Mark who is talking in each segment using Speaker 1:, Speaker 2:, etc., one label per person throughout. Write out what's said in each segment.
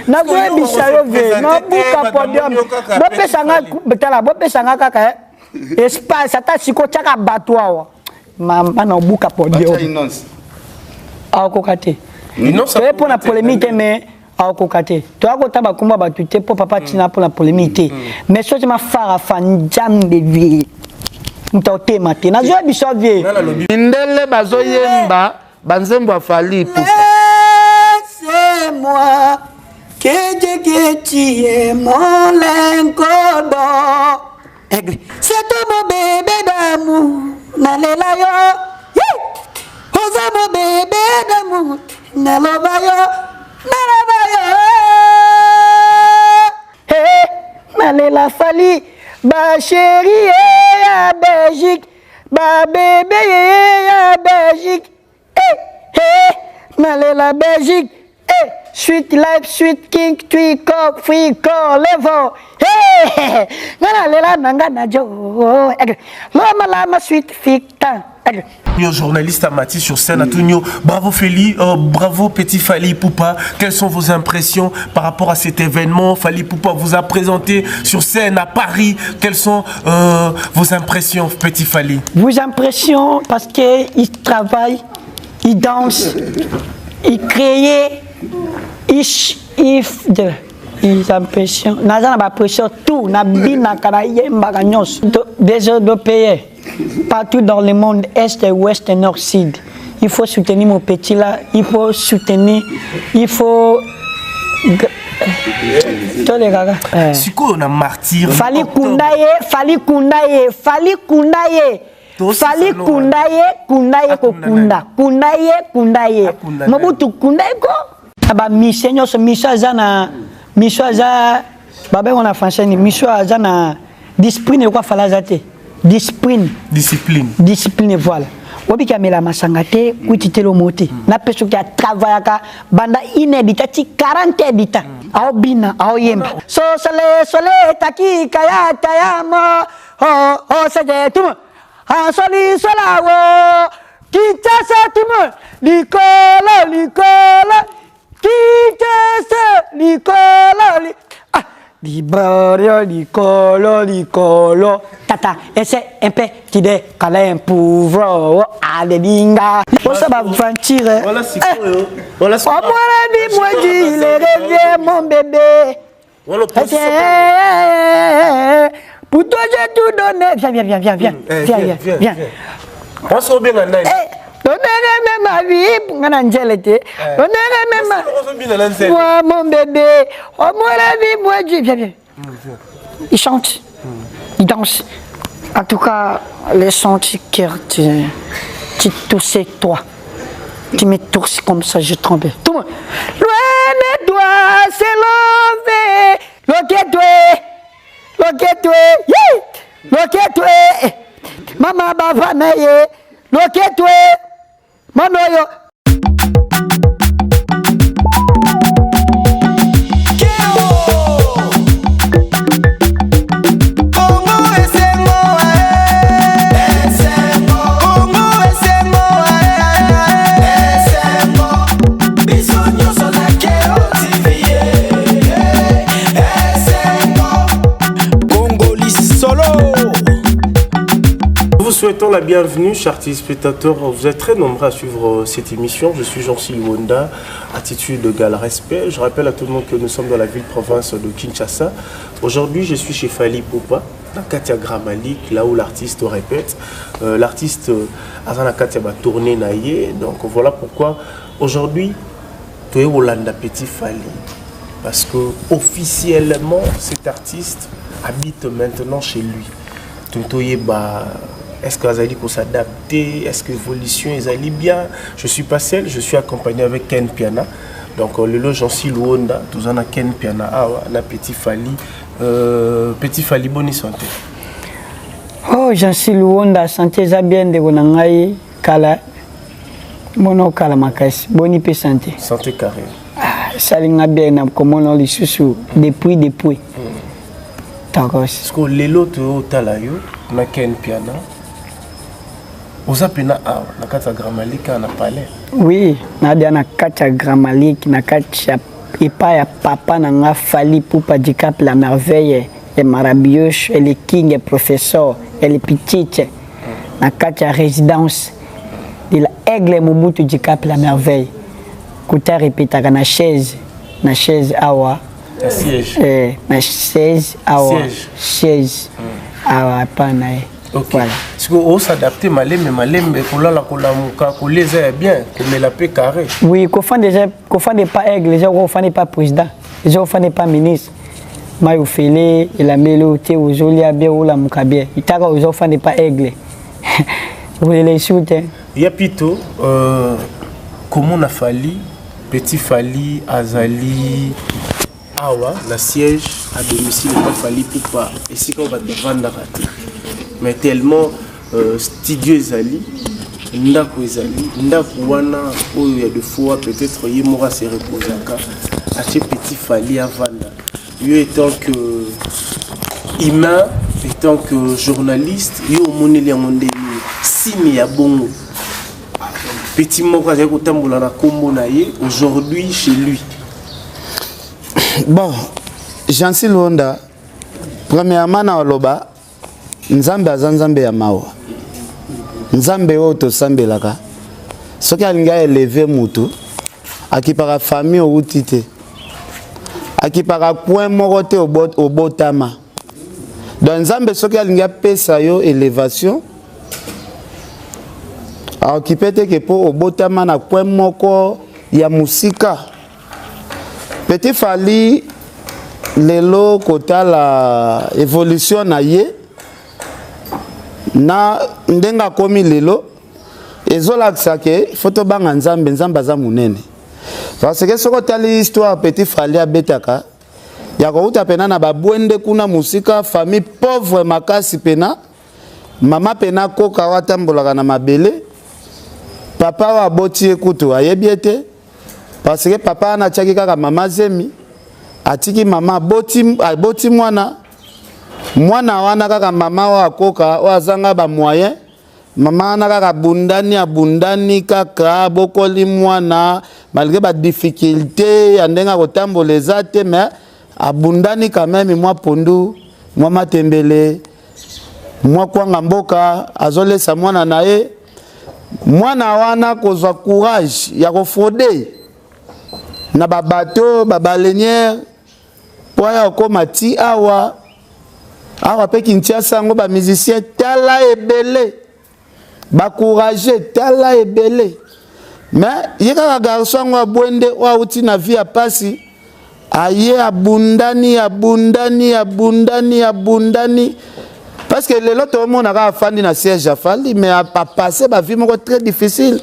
Speaker 1: na zo bisayo ve na buka podium bope sanga kaka espace ata siko chaka batwa mama na buka podium akokate pour la polémique mais akokate to akotaba kumba batute po papa tina pour la polémique mais so ma fara fan jam de vie ntote maté na zo biso vie
Speaker 2: ndele bazo yemba banzembo afali pour
Speaker 1: c'est moi que tu es mon lingodo c'est toi mon bébé d'amour nalela yo oza mon bébé d'amour naloba yo hey nalela fali ba chérie ya Belgique ba bébé ya Belgique hey nalela Belgique hey sweet life sweet king three cup free call level hey nalela nanga na jo lama sweet ficta.
Speaker 3: Journaliste Amati sur scène à Tunio. Bravo Fali, bravo Petit Fali Poupa. Quelles sont vos impressions par rapport à cet événement? Fali Poupa vous a présenté sur scène à Paris. Quelles sont vos impressions, Petit Fali?
Speaker 1: Vos impressions parce qu'il travaille, il danse, il crée, il impressions. N'a pas pression tout, n'a bina karaye mbaganyos. Des autres pays. Partout dans le monde, Est, Ouest, Nord, Sud. Il faut soutenir mon petit là, il faut soutenir, il faut... Tous les gars.
Speaker 3: C'est quoi on a martyr?
Speaker 1: Fali Kundaye. Mobutu Kundaye ko. Aba mission azana, mission aza, babe on a français ni mission azana discipline quoi falazate. Discipline, voilà. Obi kamela masangate kutitelo moti. Na peso ki travaillaka banda inhabitati 40 habitants. Ao bina, ao yemba. So sole taki kaya tayamo. Oh sage tumo. Ha soli solawo. Kitasa tumo. Likolo. Kitasa likolo. Licolo. Tata, essaie un peu qui dé câlin pour adelinga. Pour ça va vous tirer.
Speaker 3: Voilà c'est quoi voilà c'est.
Speaker 1: Moi dis le rêve mon bébé.
Speaker 3: Voilà
Speaker 1: pour toi j'ai tout donné. Viens.
Speaker 3: On se bien en naïf.
Speaker 1: Donnez-moi ma vie, mon angélité. Donnez-moi ma vie. Moi, mon bébé. Oh, moi, la vie, moi, Dieu. Viens. Il chante. Il danse. En tout cas, les chants du cœur, tu toussais toi. Tu me tousses comme ça, je tremble. Tout le monde. Loin de toi, c'est Loquetoué. Maman, bavanaye. Loquetoué. Manoyo.
Speaker 3: Souhaitons la bienvenue, chers téléspectateurs. Vous êtes très nombreux à suivre cette émission. Je suis Jean-Cy Luonda, attitude de égale respect. Je rappelle à tout le monde que nous sommes dans la ville-province de Kinshasa. Aujourd'hui, je suis chez Fali Poupa, dans Katia Gramalik, là où l'artiste répète. L'artiste Azana Katia va tourner naïe. Donc voilà pourquoi aujourd'hui, tu es Olanda Petit Fali. Parce que officiellement, cet artiste habite maintenant chez lui. Est-ce que Azali pour s'adapter? Est-ce que l'évolution est allée bien? Je suis pas seul, je suis accompagné avec Ken Piana. Donc le lot Jean-Cy Luonda, tout en a Ken Piana, la Petit Fali. Petit Fali, bonne santé.
Speaker 1: Oh Jean-Cy Luonda, santé za bien de Gonangai, Kala, Mono Kala Makas, bonne santé.
Speaker 3: Santé carré.
Speaker 1: Salinga bien, comme on le sous depuis.
Speaker 3: Est-ce que les lots au Talayo, na Ken Piana? Vous avez na Kata Gramalik na palais.
Speaker 1: Oui, na Kata Gramalik, na Kata et pas ya papa nanga Fally Ipupa Dicap la merveille et Marabioche et le king et professeur et les petites na kati ya résidence de la Aigle Mobutu Dicap la merveille kuta répétaka na chaise awa
Speaker 3: Un siège.
Speaker 1: na chaise awa chaise awa pana
Speaker 3: Ok.
Speaker 1: voilà.
Speaker 3: Est-ce qu'on s'adapte malembe kolala kolamuka koleza bien comme la paix carré.
Speaker 1: Oui, qu'on fait pas aigle, les gens qu'on fait pas président, les gens qu'on fait pas ministre. Maïou Félé, il a mis le thé aux olia bien ou la mukabie. Il t'a aux enfants n'est pas aigle. Vous les soutenez.
Speaker 3: Il y a plutôt comment on a fallu petit Fally Azali awa la siège à domicile pas Fally Ipupa et si qu'on va devant rater. Mais tellement studio Azali ndako ezali ndako wana oyo ya de fois peut-être yemora se reposaka ache petit Fally avanda yo étant que humain étant que journaliste yo moneli ya mondeli simi ya bongo petit moko azali kotambola na kombo na ye aujourd'hui chez lui.
Speaker 2: Bon, Jean-Sil Wonda, premièrement na oloba nzambe azanzambe ya mawa nzambe oyo tosambelaka soki alingi aeleve mutu akipaka famille outi te akipaka point moko te obotama donc nzambe soki alingi apesa yo élévation aokipe te ke po obotama na point moko ya musika. Petit Fally lelo kotala évolution na ye na ndenga komi lelo ezolakisa ke foto banga nzambe aza munene parce que soko tali histoire Petit Fally abetaka ya kouta pena na babwende kuna musika famille pauvre makasi pena mama pena koka watambolaka na mabele papa wa boti ekutu ayebi ete parce que papa na tchaki kaka mama zemi atiki mama boti mwana wana kaka mama wa koka wa zanga ba moyen mama wana kaka abundani kaka bokoli mwana malgré ba difficulté ya ndenga kotamboleza te mais abundani quand même mwa pondu mwa matembele mwa kwanga mboka azolesa mwana na ye mwana wana kozwa courage ya kofrauder na babato babalenière po ya okoma ti awa pe Kinshasa ngo ba musicien tala ebele ba courage tala ebele mais yeka garçon ngo abwende wa uti na vie ya pasi aye abundani parce que lelo to mona ka fandi na siège ya Fally mais a passé ba vie moko très difficile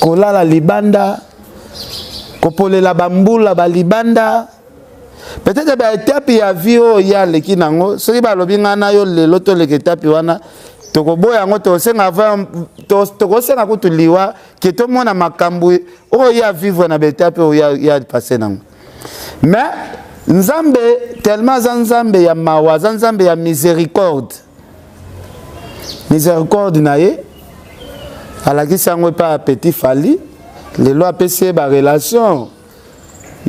Speaker 2: kolala libanda kopolela bambula balibanda peut-être ba étape ya vie o ya leki nango soki balobi ngana yo lelo to leki étape wana tokoboya ngo to senga kutu liwa ke to mona makambo o ya vivre na étape o ya passer nango mais nzambe tellement nzambe ya mawa nzambe ya miséricorde na ye alakisi yango pa Petit Fally lelo apesi ba relation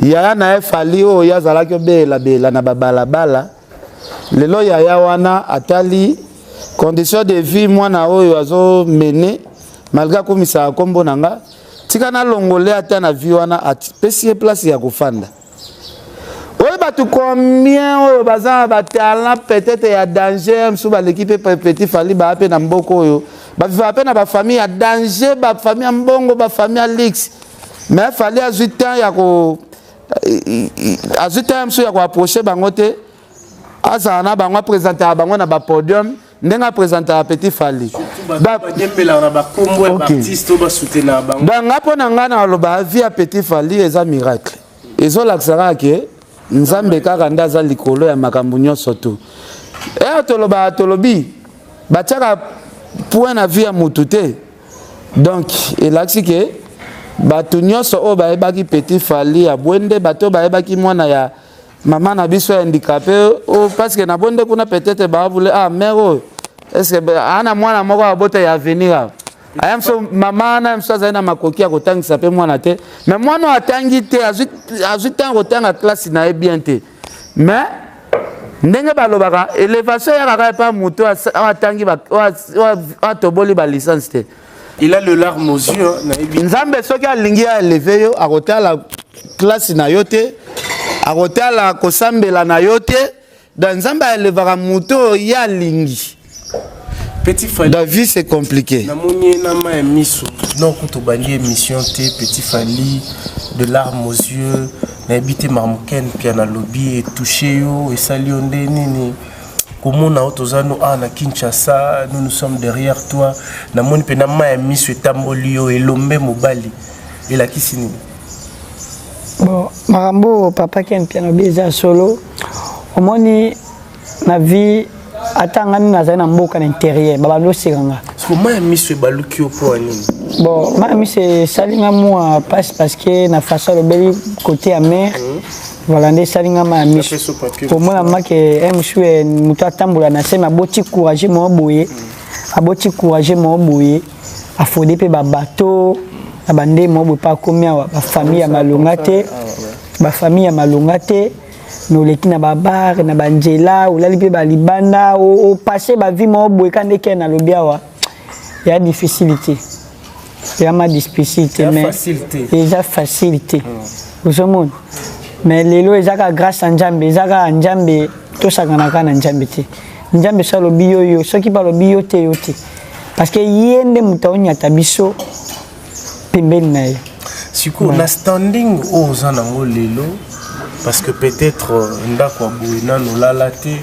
Speaker 2: yaya na Fally oyo yazalaki obela na babalabala lelo yaya wana atali condition de vie mwana oyo azo mene malgré komisa kombo nanga tika na longole ata na vie wana apesi place ya kofanda oyo batu combien oyo baza ba talent peut-être ya danger sous ba l'équipe Petit Fally ba pe na mboko oyo ba viva pe na ba famille ya danger ba famille mbongo ba famille ya lix mais Fally a 8 ans ya ko a 8 ans ya ko approcher bango te azana bango présenter bango na ba podium ndenga présenter Petit Fally
Speaker 3: ba dembela na ba kombo ba artiste ba soutenir bango
Speaker 2: donc ngapo na ngana loba vie ya Petit Fally eza miracle ezolaksaka ke nzambe kaka ndaza likolo ya makambo nyonso tu tolobi batiaka point na vie ya mutu te donc elakisi ke bato nyonso oyo bayebaki Petit Fally abwende bato bayebaki mwana ya mama na biso ya handicapé parce que na bonde kuna peut-être baabule mère oyo est-ce que ana mwana moko abota ya avenir aya mso mama na mso azali na makoki ya kotangisa pe mwana te mais mwana atangi te azwi ntango kotanga classe na ye bien te mais ndenge balobaka élévation yakaka epa moto atangi atoboli balicence te.
Speaker 3: Il a le larme aux yeux.
Speaker 2: Nzambe soki alingi alévé yo akotala classe na yo te akotala kosambela na yo te dans Nzambe alevaka moto ya lingi.
Speaker 3: Petit Fally.
Speaker 2: La vie c'est compliqué.
Speaker 3: Namoni nama emiso. Non kuto bandi émission te Petit Fally de larmes aux yeux. Na habité marmoken puis na lobby et touché yo et salionde nini. Comment na otozano na Kinshasa, nous sommes derrière toi. Namoni pe nama emiso etambolio elombe mobali. Et la kisini.
Speaker 1: Bon, marambo papa ken piano beza solo. Omoni na vie atanga nous nazali na mboka na intérieur babalo sekanga.
Speaker 3: Comment emiso baluki opo nini?
Speaker 1: Bon, ma c'est salinga moi passe parce que na façon le bel côté amer. Voilà, ndé salinga ma mission. Pour moi ma que mshwe muta tambola na sema boti courage mo boye. Aboti courage mo boye. Afode pe ba bateau, abande mo bo pa komia ba famille ya malongate. Ba famille ya malongate. Nous les qui na babar na banjela ou la lipe ba libanda o passer ba vie mo boye kande ke na lobiawa. Il y a difficulté. Il y a ma difficulté, mais il y a facilité. Vous savez, mais les lois, ils ont grâce à Njambe, ils ont Njambe, tout ça qu'on a quand Njambe. Njambe ça le bio, ceux qui parlent bio te. Parce que y a des moutons y a tabiso, pimbel naï.
Speaker 3: Si quoi, na standing aux anango lelo, parce que peut-être ndakwa bouina nous la laté.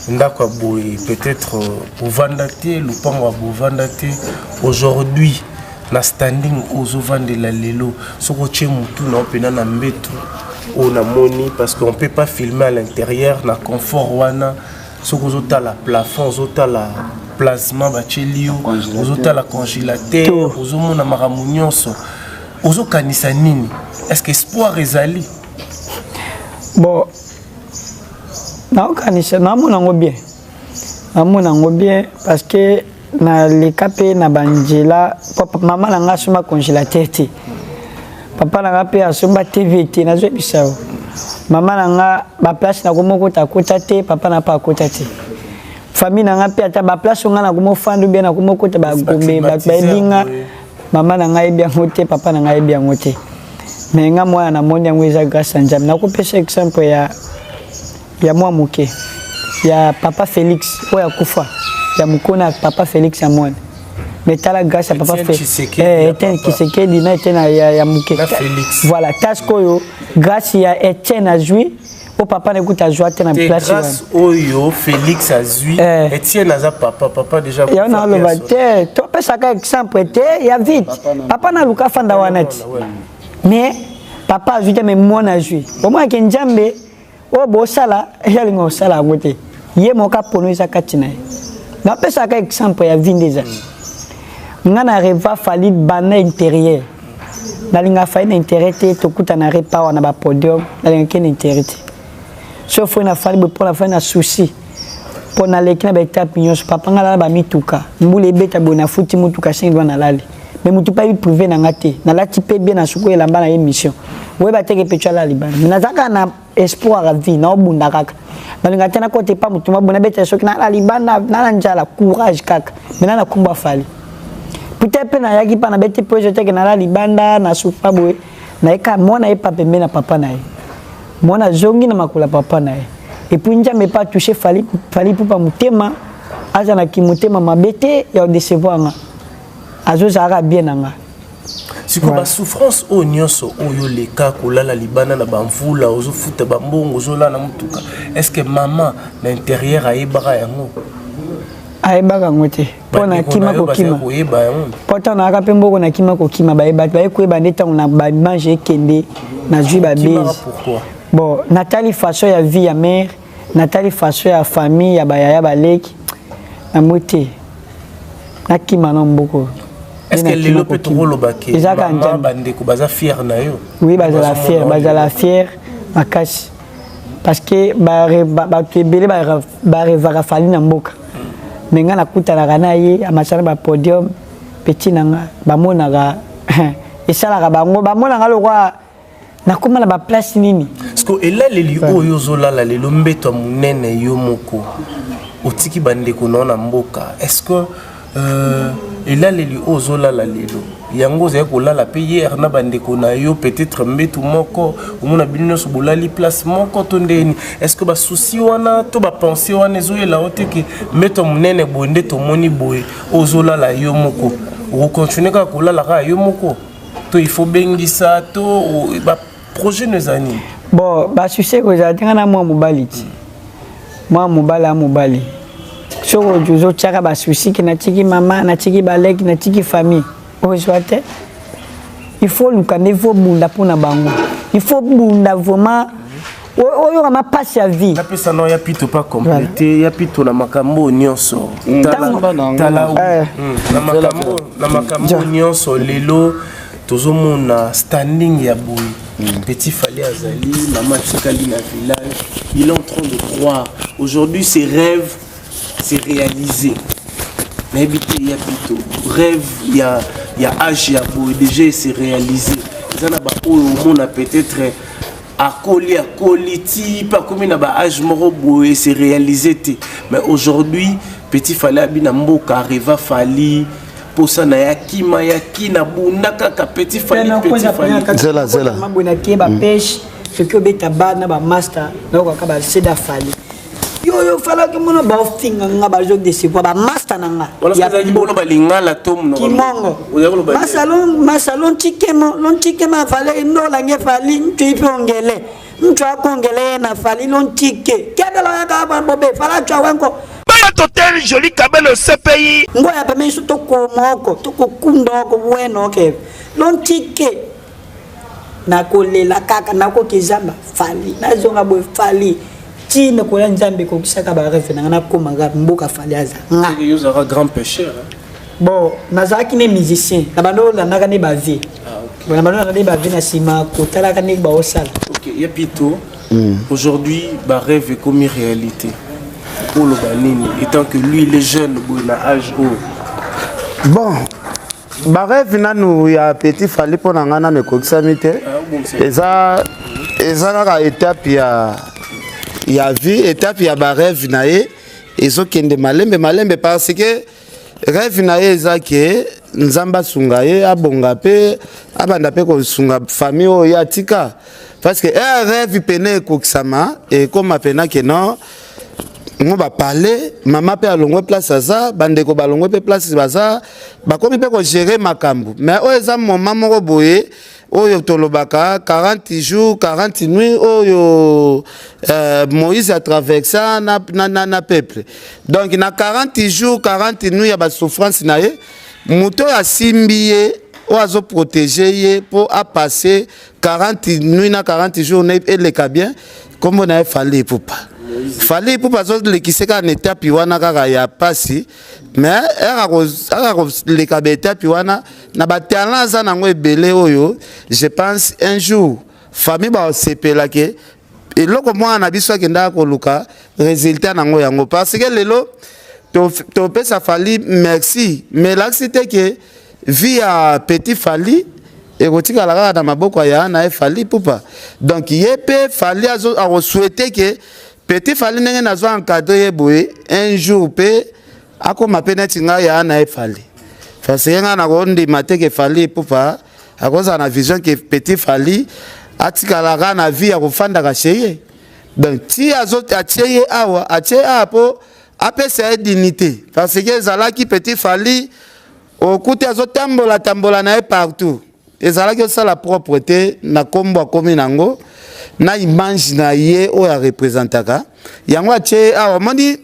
Speaker 3: Ndakwa boy peut-être au Vandate, le pango au Vandate. Aujourd'hui, na standing aux ovans de la lelo, ce que tu mutu na opena na mbetu, on a moni parce qu'on peut pas filmer à l'intérieur, na confort wana, ce que zota la plafond, zota la plasma bachelio, zota la congélateur, ozomo na maramunyoso, ozo kanisa nini. Est-ce que espoir ezali?
Speaker 1: Bon. Non, kanisa na monango bien. Na monango bien parce que na le capé na banjela papa maman nanga suma congélateur te. Papa nanga pe asumba TV te na zo bisao. Maman nanga ba place na komoko ta kota te, papa na pa kota te. Famille nanga pe ata ba place nga na komo fandu bien na komoko ta ba gombe ba binga. Maman nanga e bien ngote, papa nanga e bien ngote. Mais nga moi na moni ngweza grâce à Njam. Na ko pesa exemple ya moi moké. Ya papa Félix oya kufa. Ya mukona papa Félix ya mwana. Mais t'as la grâce à papa Félix. Etienne Kisekedi na Etienne ya muké. Voilà, tasco yo grâce ya Etienne a joué. O papa n'écoute à jouer na place.
Speaker 3: Grâce oyo Félix a joué. Etienne a papa déjà.
Speaker 1: Ya na lo baté. To pesa ka exemple te ya vite. Papa na luka fanda wanati. Mais papa a joué mais moi na joué. Au moins que Njambe o bo sala ya lingo sala gote. Ye moka pono isa katina. Na pesa ka exemple ya vindeza. Ngana reva falit bana intérieur. Na linga faina intérieur te to kuta na repa na ba podium na linga ken intérieur. Sauf na fali pour la fin na souci. Pour na lekina ba étape nyos papa ngala ba mituka. Mbule beta bona futi mutuka 5 doit na lali. Mais mutu pas privé na ngate. Na lati pe bien na suko ya lamba na émission. We ba teke pecha la libana. Na zaka na espoir à vie na obunda kaka. Na linga tena côté pas mutu mabona beta soki na la libana na njala courage kaka. Mais na kumba fali. Peut-être na yaki pa na bete projet que na la libanda na sufa boy. Na eka mona epa pembe na papa na ye. Mona zongi na makula papa na ye. Et puis Njambe pas toucher fali pour pas mutema. Aza na kimutema mabete ya décevoir nga. Azo zara bien nga.
Speaker 3: Si ko ba souffrance o nyonso oyo leka kolala libana na bamvula ozo futa bambongo ozo la na mutuka. Est-ce que maman na intérieur aibara yango?
Speaker 1: Aibara ngote. Pona kima ko kima. Pota na ka pemboko na kima ko kima ba eba ba ko eba ndeta na ba manger kende na jui ba base.
Speaker 3: Pourquoi?
Speaker 1: Bon, Nathalie façon ya vie ya mère, Nathalie façon ya famille ya ba ya baleki. Na moté. Na kima na mboko.
Speaker 3: Est-ce que les lopes trop lobake? Maman bande ko baza fier na yo.
Speaker 1: Oui, baza la fier makasi. Parce que ba tebele ba revara fali na mboka. Mais nga na kuta la kana ye amasana ba podium petit nanga bamonaka esalaka bango bamonaka lokwa nakoma na ba place nini
Speaker 3: parce que elaleli oyo ozolala lelo mbeto munene yo moko otiki bandeko na mboka est-ce que elaleli oyo ozolala lelo yango ozali kolala pe hier na bandeko na yo peut-être mbeto moko omona bino nyonso bolali place moko to ndeni est-ce que basusi wana to bapense wana ezoyela o te ke mbeto munene boye nde tomoni boye ozolala yo moko okokontinue kaka kolala kaka yo moko to il faut bengisa to projet nous anime.
Speaker 1: Bon, bah tu sais que j'ai dit na moi mobali. Moi mobali. So je tchaka ba souci que na tiki maman, na tiki balek, na tiki famille. Aujourd'hui, il faut nous connaître vos bunda pour na bango. Il faut bunda vraiment oyo ma passe à vie.
Speaker 3: La personne non ya pito pas complété, ya pito na makambo nyonso. Na makambo nyonso lelo tozomona standing ya boy. Petit Fally Azali, maman Tikali na village, il est en train de croire. Aujourd'hui, ses rêves, c'est réalisé. Mais il y a plutôt rêve, il y a âge, il y a beau, déjà c'est réalisé. Ça n'a pas au a peut-être à coliti, pas comme il n'a pas âge morobo et c'est réalisé. Mais aujourd'hui, Petit Fally Abinamboka arrive à Fally. Pour ça na yakima yakina bunda kaka petit Fally
Speaker 2: zela
Speaker 1: mabona ki ba pêche ce que beta ba na ba master na ko ka ba seda Fally yo fala ke mona ba finga nga ba jog de se ba master na nga
Speaker 3: ya bolo ba lingala tom no
Speaker 1: kimongo masalon tikema Fally ndo la nge Fally ntipe ongele ntwa kongele na Fally non tike kedala ya ba bobe fala twa wanko
Speaker 4: Totel joli kabelo CPI.
Speaker 1: Ngoya pa meso to ko moko to ko kundo ko bueno ke. Non tike. Na ko lela kaka na ko kizamba Fally. Na zonga boy Fally. Ti na ko la nzambe ko kisaka ba refe na ko manga mboka Fally aza.
Speaker 3: Nga yo sera grand pêcheur.
Speaker 1: Bon, nazaki ne musicien. Na bando la naka ne ba vie. Ah OK. Na bando na ne ba vie na sima ko tala ka ne ba osala.
Speaker 3: OK, ya pito. Aujourd'hui, ba rêve est comme réalité. Pour le banini, étant que lui il est jeune, il a âge haut.
Speaker 2: Bon, barref nanu ya Petit Fally pour nangana me koksamite. Eza la étape ya vie, étape ya barref nae ezo kende malembe parce que rêve nae eza ke nzamba sunga ye abonga pe abanda pe ko sunga famille o ya tika parce que rêve pene koksama et comme pena que non on va parler maman pe alongwe place aza bandeko balongwe pe place baza bakomi pe ko gérer makambo mais o eza moment moko boye oyo tolobaka 40 jours 40 nuits oyo Moïse a traversé na peuple donc na 40 jours 40 nuits ya ba souffrance na ye muto ya simbiye o azo protéger ye pour a passer 40 nuits na 40 jours et le bien comme on a Fally Ipupa Fally Ipupa zo le kiseka na étape wana kaka ya pasi mais le kabe étape wana na ba talent za nango ebele oyo je pense un jour famille ba sepela ke eloko mwana na biso akenda ko luka résultat nango yango parce que lelo to pesa Fally merci mais l'accident que via Petit Fally et kotika la kaka na maboko ya na Fally Ipupa donc yepe Fally a souhaité que Petit Fally ndenge nazo encadrer boye un jour pe akoma pe netinga ya na Fally parce que ngana ko ndima te ke Fally Ipupa akoza na vision que Petit Fally atika la na vie ya kofanda ka cheye donc ti azo acheye awa ache apo apesa dignité parce que ezalaki Petit Fally okuti azo tambola na partout ezalaki ça la propreté na kombo akomi nango na image na ye o ya représentaka yango ache awa moni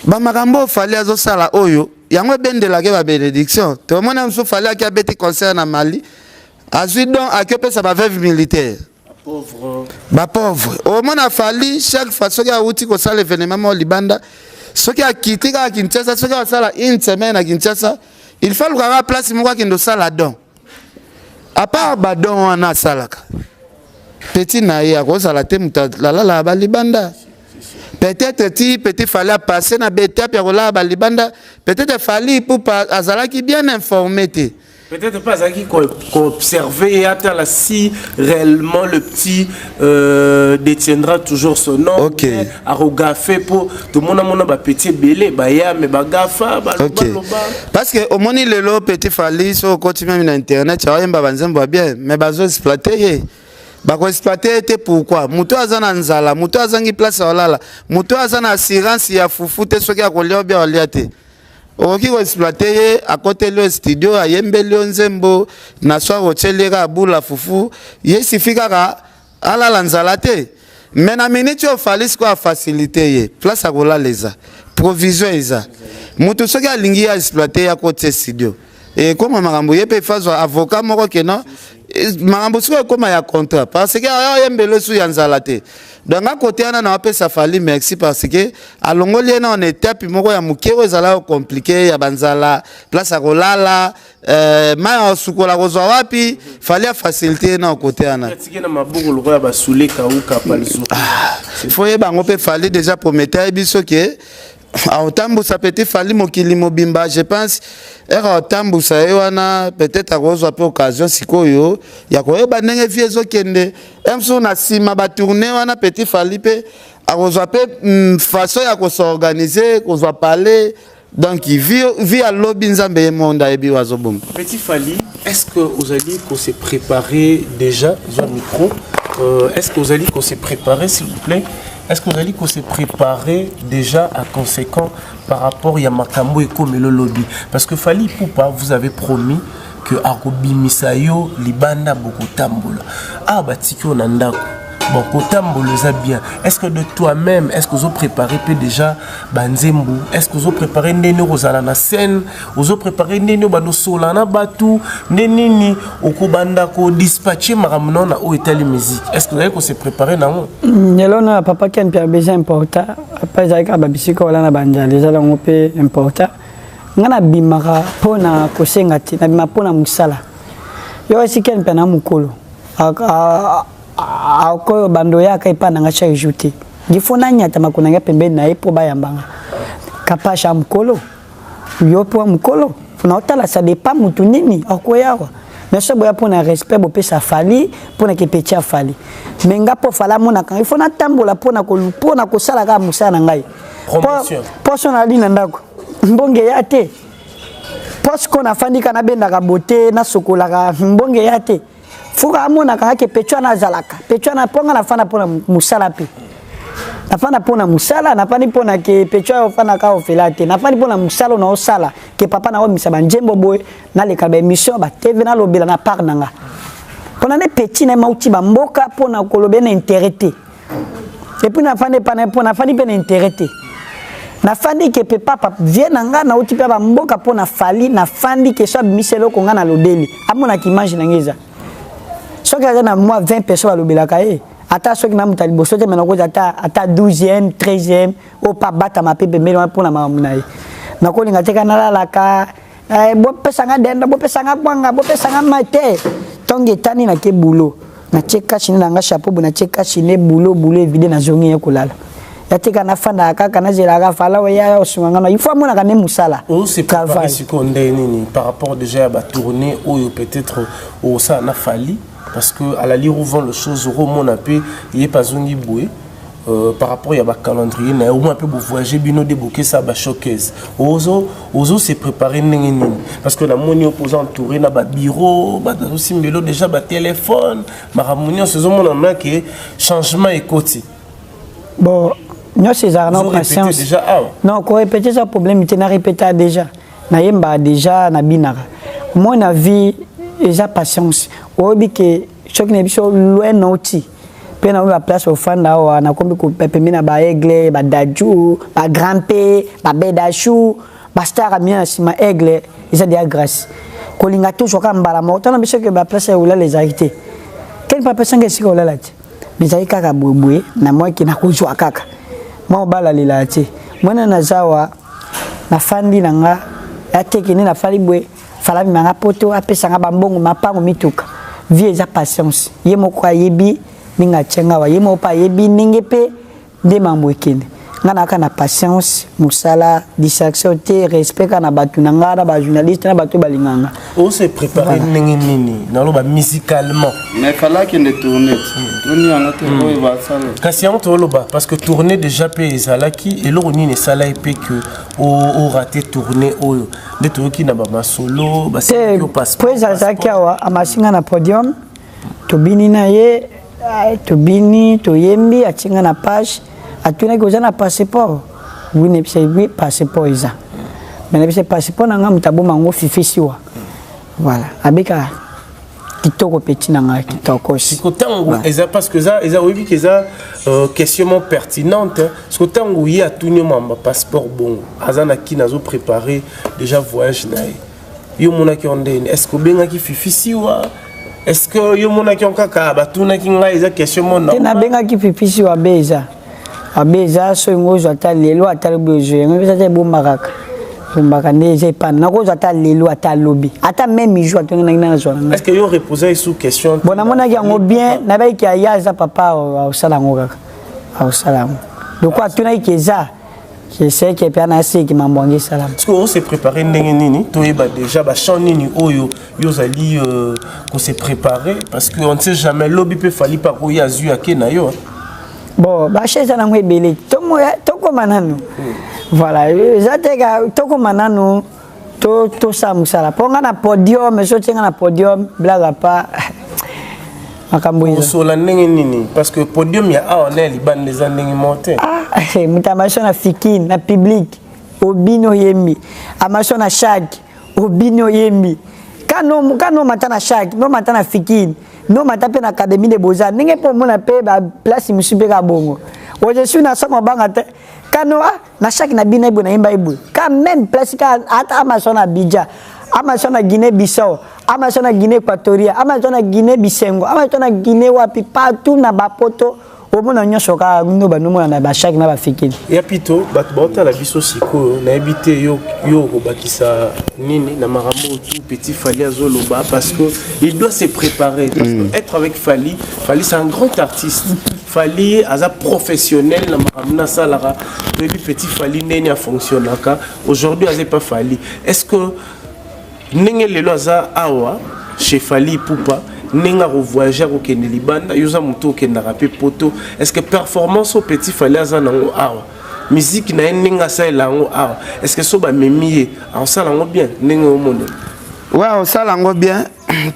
Speaker 2: ba makambo Fally azo sala oyo yango bendela ke ba bénédiction to mona mso Fally aki abeti concert na Mali azui donc akepesa ba veuve militaire ba pauvre o mona Fally chaque fois soki auti ko sala événement mo libanda soki akitika à Kinshasa soki a sala une semaine à Kinshasa il faut le avoir place moko ki ndo sala don à part ba don wana salaka Petit na ya ko sala te muta la ba libanda peut-être ti petit fallait passer na beta puis là balibanda peut-être fallait pour azala qui bien informé.
Speaker 3: Peut-être pas ça qui observer et attendre si réellement le petit détiendra toujours son nom.
Speaker 2: Ok.
Speaker 3: À regarder pour tout le monde a petit belé, ya mais bagafa,
Speaker 2: parce que au moment le petit fallait sur continue même internet, tu vois banzembo bien, mais bazo exploiter. Bako exploiter était pourquoi? Muto azana nzala, muto azangi place olala, muto azana assurance ya fufu te soki akolia bien oliate. Oki ko exploiter à côté le studio a yembeli nzembo na soa hotelera bula fufu yesifika ala lanzala te. Mais na minute o falis ko faciliter ye place akola leza provision eza muto soki alingi ya exploiter à côté studio et comme makambo yepe fazo avocat moko keno makambo siko koma ya contrat parce que yembeli su yanzala te. Donc à côté on a ça fallait merci parce que à longoli na on étape moko ya mukero ezala compliqué ya banzala place à rolala ma sukola kozwa wapi fallait faciliter na côté ana
Speaker 3: tikena maboko lo ya basule kauka palzo
Speaker 2: faut bango pe fallait déjà promettre biso que autambo ça peut-être fallait mokili mobimba je pense era autambo ça wana peut-être à kozwa pe occasion sikoyo ya koyeba ndenge viezo kende emso na sima ba tourner wana petit fallait pe à kozwa pe façon ya ko s'organiser kozwa parler donc vi à lobby nzambe monda ebi wazobom
Speaker 3: petit fallait est-ce que vous allez qu'on s'est préparé déjà un micro est-ce que vous allez qu'on s'est préparé s'il vous plaît. Est-ce que vous allez qu'on s'est préparé déjà à conséquent par rapport à Makambo et comme le lobby? Parce que Fally Ipupa, vous avez promis que Arobi Misayo, Libanda, beaucoup tambola. Ah, bah, tiki on andako. Bon, Kotambola, ça bien. Est-ce que de toi-même, est-ce que vous avez préparé déjà Banzembu? Est-ce que vous avez préparé Nene Rosalana scène? Vous avez préparé Nene Bano Solana Batu? Nene Okubanda ko dispatché Maramnon na o Italie musique? Est-ce que vous avez qu'on s'est préparé na on?
Speaker 1: Nelona papa qui a un besoin important. Après j'ai ka babisiko wala na banja les ala on peut important. Ngana bimaka pona ko sengati na bima pona musala. Yo esiken pena mukolo. Ako bando yaka ipana nga cha juti gifuna nyata makuna pembeni na ipo bayambanga kapasha mkolo yopo mkolo funa otala ça dépend mutu nini akoyawa na sobo ya pona respect bo pesa Fally pona kepecha Fally menga po fala mona kan ifuna tambola pona ko sala ka musana ngai poso na lina ndako mbonge yate poso kona fandika na benda ka bote na sokola ka mbonge yate fuka amona kake pechwa na zalaka pechwa na ponga na fana pona musala pe na fana pona musala na fani pona ke pechwa ofana ka ofelate na fani pona musala na osala ke papa na omisa banjembo boy na le kabe mission ba TV na lobela na par nanga pona ne petit na mauti ba mboka pona kolobe na intérêt et puis na fani pana pona fani pe na intérêt na fandi ke pe papa vient nanga na uti pe ba mboka pona Fally na fandi ke so miselo ko nga na lobeli amona ki image na ngeza. Ce qui est moi 20 personnes à l'obélakaye. Ata ceux qui n'ont pas de bosso, mais nous ata 12e, 13e, au pas battre ma pépé, mais pour la mamunaï. Nous avons dit que nous avons dit bo pesanga denda, bo pesanga bwanga, bo pesanga mate. Tongi tani na ke boulot. Na cheka chine na nga chapeau, na cheka chine boulot évidé na zongi ya kulala. Yatika na fanda kaka na zela fala wa ya osunganga il faut mona kana musala
Speaker 3: on s'est préparé sur condamné par rapport déjà à la tournée où peut-être au ça na Fally. Parce que à la lire où vont les choses au mon appel il est pas zoni boué par rapport à la calendrier na au moins un peu pour voyager bino débouquer ça ba choqueuse ozo s'est préparé nini parce que la moni opposant entouré na ba bureau ba aussi mélo déjà ba téléphone ma ramoni ce mon en a que changement est côté
Speaker 1: bon nous c'est arna patience
Speaker 3: déjà
Speaker 1: non ko répéter ça problème il n'a répété déjà na yemba déjà na binara mon avis déjà patience obi ke choc ne biso loin nauti pe na la place au fanda wa na kombi ko pepe na ba aigle ba daju ba gramper ba bedachou ba star mia sima aigle ils dia grâce ko linga toujours ka mbala mo tana biso ke ba place ou là les arrêter quel papa sanga siko là là mais ai kaka boué na moi ki na ko jwa kaka mo bala lilati mwana na zawa na fandi nanga ateke ni na fali boué fala manga poto apesa nga bambongo mapango mituka vie za patience yemo kwa yebi ninga chenga wa yemo pa yebi ningepe de mambo ekende ngana kana patience musala distraction te respect kana batu nangara ba journaliste na batu balinganga
Speaker 3: on s'est préparé nini na loba musicalement
Speaker 2: mais fallait qu'il ne tourne tourner en autre boy va ça
Speaker 3: kasi on to loba parce que tourner déjà pe ezalaki et lo nini sala epé que o raté tourner o de to ki na ba solo ba
Speaker 1: c'est pour ça kawa amasinga na podium to bini na ye to bini to yembi atinga na page atuna ko jana passeport oui ne c'est oui passeport isa mais ne c'est passeport nanga mutabo mango fifisiwa voilà abeka kitoko petit nanga kitoko si
Speaker 3: kotango eza parce que ça eza oui que ça questionnement pertinente parce que tango yi atuni mamba passeport bon azana ki nazo préparer déjà voyage na yo mona ki ondene est-ce que benga ki fifisiwa est-ce que yo mona ki onkaka batuna ki ngai eza questionnement
Speaker 1: na benga ki fifisiwa beza abeza so ngozo ata lelo ata lobezo ngeza te bombaka bombaka ndeze pa nakozo ata lelo ata lobi ata même jour atongana na zona
Speaker 3: est-ce que yo reposer sous question
Speaker 1: bona mona ki ngo bien na ba ki aya za papa au sala ngokaka au sala donc atuna ki za qui sait que piana c'est qui m'a bongi salam
Speaker 3: est-ce que on s'est préparé ndenge nini to yeba déjà ba chant nini oyo yo zali qu'on s'est préparé parce que on ne sait jamais lobi peut fali pa ko ya zu akena yo.
Speaker 1: Bon, bah chez ça n'amwe belé. Toko manano. Voilà, zatega toko manano to samusala. Ponga na podium, mais so tinga na podium, blaga pa. Makambo
Speaker 3: sola ndenge nini parce que podium ya on est liban les ndenge monter.
Speaker 1: Ah, mutamation na fikine na public. Obino yemi. Amation na shag. Obino yemi. Kano matana shag, no matana fikine. No matape na académie de Beaux-Arts ninge po mona pe ba place musipe ka bongo o je suis na soko banga te kanoa na chaque na bina ibu na imba ibu quand même place ka ata Amazon Abidjan Amazon na Guinée Bissau Amazon na Guinée Équatoriale Amazon na Guinée Bisengo Amazon na Guinée wapi partout na bapoto o mona nyonso ka ndo ba nomona na ba chaque na ba fikini
Speaker 3: ya pito bat bota la biso siko na habité yo ko bakisa nini na marambo tout petit Fally azoloba parce que il doit se préparer parce que être avec Fally c'est un grand artiste Fally aza professionnel na maramna salara le petit Fally nene a fonctionnaka aujourd'hui aza pas Fally est-ce que nenge lelo aza awa chez Fally Poupa nenga voyager au Kenya Libanda yoza muto kenda rapé poto est-ce que performance au petit Fally aza nango awa musique na nenga sa elango awa est-ce que so ba memier en ça lango bien nenga au monde
Speaker 2: ouais on ça lango bien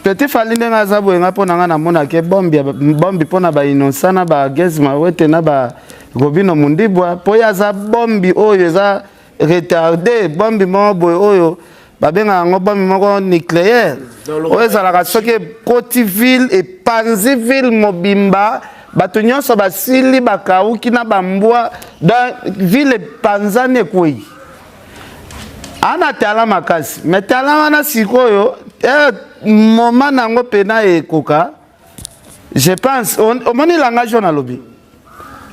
Speaker 2: petit Fally nenga za boyenga pona nga na mona ke bombi pona ba innocent na ba gezma wete na ba Robino Mundibwa po ya za bombi oyo za retardé bombi mo boy oyo babenga ngo bombi moko nucléaire oyo zalaka soki Cotiville et Panziville mobimba bato nyonso basili bakauki na bambwa dans ville panzane koi ana tala makasi mais tala wana sikoyo moment nango pena ekoka je pense au moni langage on a lobby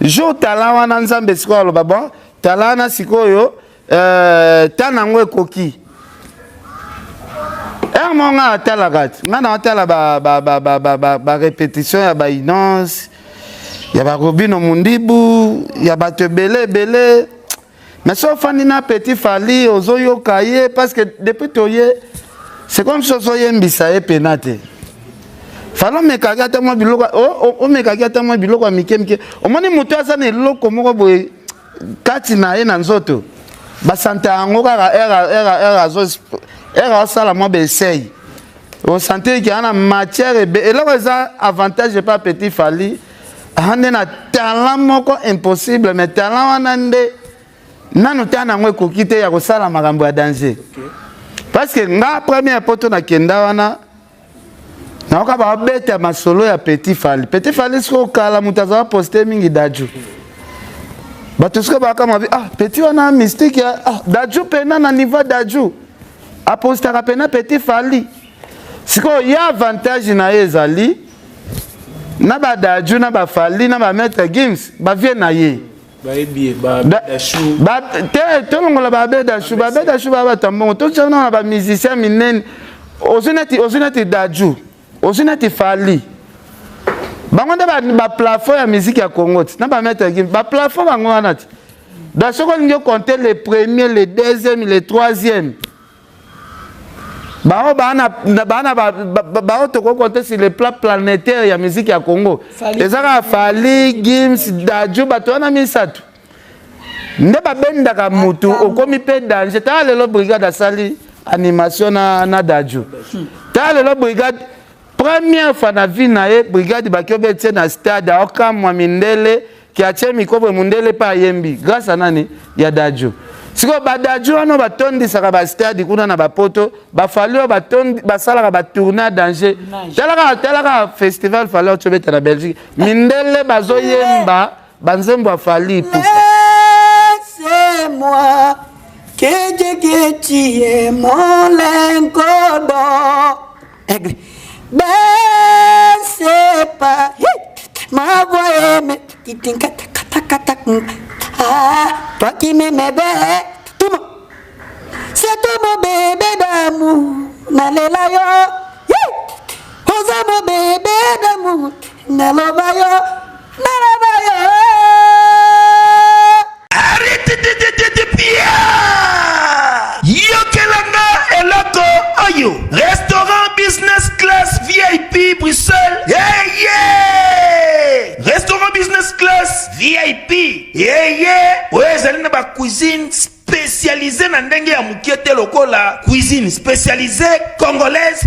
Speaker 2: jo tala wana nzambe sikoyo loba bon tala wana sikoyo tanango ekoki monga atala kati ngana atala ba répétition ya ba Inonce ya ba Robino Mundibu ya ba tebele belé mais sauf na petit Fally ozoyo kaye parce que depuis toye c'est comme si ozoye mbisa e penate falo mekaka ta mo biloko o mekaka ta mo biloko mikemike omoni muto azana eloko moko boye kati na ye na nzoto ba santa ngo kaka era sala moi bessaye on sentait qu'il y a une matière et là ça avantage pas petit Fally on a talent moko impossible mais talent wanande nanu tana ngwe kokite ya kosala makambo ya danger parce que nga première poto na kenda wana na oka ba beta masolo ya petit Fally sko kala mutaza poster mingi daju bato sko ba kama petit wana mystique ya daju pena na niveau daju apostara pena petit Fally siko ya avantage na ezali na ba daju na ba Fally na ba maître Gims ba vie na ye
Speaker 3: ba ebie ba dashu
Speaker 2: ba te to longola ba dashu ba tambongo to tsana na ba musicien minene ozunati daju ozunati Fally bango nda ba plafond ya musique ya Congo na ba maître Gims ba plafond bango wana Dans ce qu'on a compté les premiers, les deuxièmes, les troisièmes. Bah, tu compter sur le plan planétaire, il y a musique à Congo. Les gens Fali, Gims, Dadju, bah, tu as mis ça. Ne pas benda ka mutu, au komi pe danger. T'as le brigade à Sali, animation na Dadju. T'as le brigade, première fois na vie na brigade bakiobe tient na stade, à Okam Mwamindele, qui a tient micro Mwamindele pa Yembi. Grâce à nani, il y a Dadju. Si vous badaju ano batondi saka ba stade kuna na ba poto ba fallo batondi ba sala ba tourner danger telaka festival fallo tobeta na Belgique mindele bazoyemba banzembo afali pour
Speaker 1: c'est moi que tu es mon lingodo ben c'est pas ma voix me kitinka kata ah, toi qui m'aimais bien, c'est toi mon bébé d'amour, nalela yo, osa mon bébé d'amour, nalova yo, nalova yo.
Speaker 4: Arrête de bien. Yokelanga eloko oyo. Restaurant business class VIP Bruxelles. Yeah. Restaurant business class VIP. Yeah. Ouais, zali na ba cuisine spécialisée na ndenge ya mukiete lokola cuisine spécialisée congolaise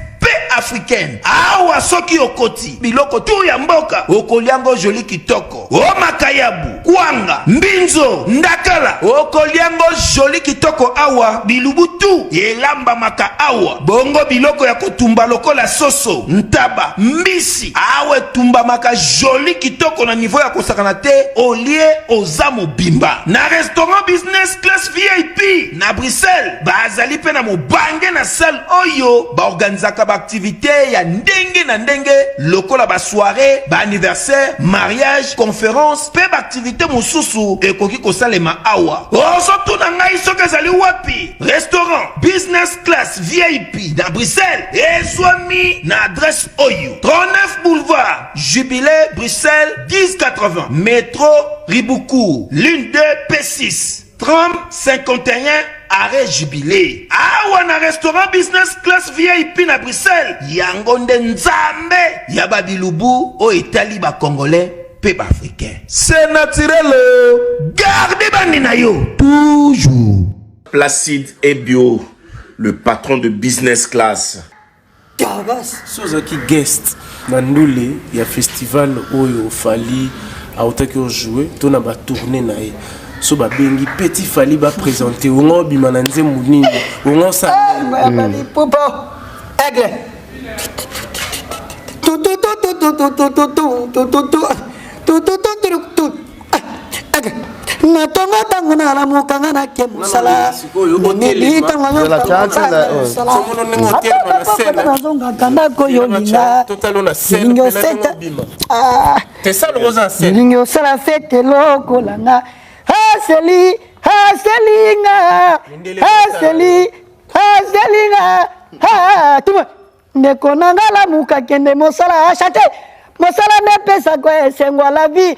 Speaker 4: africaine. Awa soki okoti biloko tu ya mboka okoliango joli kitoko. O makayabu, kwanga, mbinzo, ndakala okoliango joli kitoko awa bilubutu elamba maka awa. Bongo biloko ya kotumba lokola soso, ntaba, mbisi. Awe tumba maka joli kitoko na niveau ya kosakana te olie ozamo bimba. Na restaurant business class VIP na Bruxelles bazali pe na mobange na salle oyo ba organizaka ba activité ya ndenge na ndenge lokola ba soirée, ba anniversaire, mariage, conférence, pe ba activité mosusu ekoki kosalema awa. Ozotu na ngai soki ezali wapi? Restaurant business class VIP na Bruxelles ezwami na adresse oyo 39 boulevard Jubilé Bruxelles 1080 métro Riboucourt l'une de P6 30 51 arrêt Jubilé. Awa na restaurant business class VIP na Bruxelles. Yangonde nzambe ya babilubu o Italie ba congolais pe ba africain. C'est naturel. Gardez bandi na yo toujours.
Speaker 3: Placide et Bio, le patron de business class.
Speaker 5: Sozaki guest Nandule, il y a festival oyo fali a otaki jouer, tona ba tourner na e. So ba bengi petit fali ba présenter ongo bimana nze munini ongo sa
Speaker 1: Bali popo aigle na tonga tango na la mukanga na ke musala ni tango
Speaker 2: la chancela
Speaker 5: somono nengotel na scène
Speaker 1: zonga kanda ko yolinga
Speaker 5: totalo na scène te ça le rosa scène
Speaker 1: ninyo sala fete loko langa Haseli, Haselinga, Haseli, Haselinga, ha, tuma, nekonanga la muka kende mosala achate, mosala ne pesa quoi, c'est moi la vie, et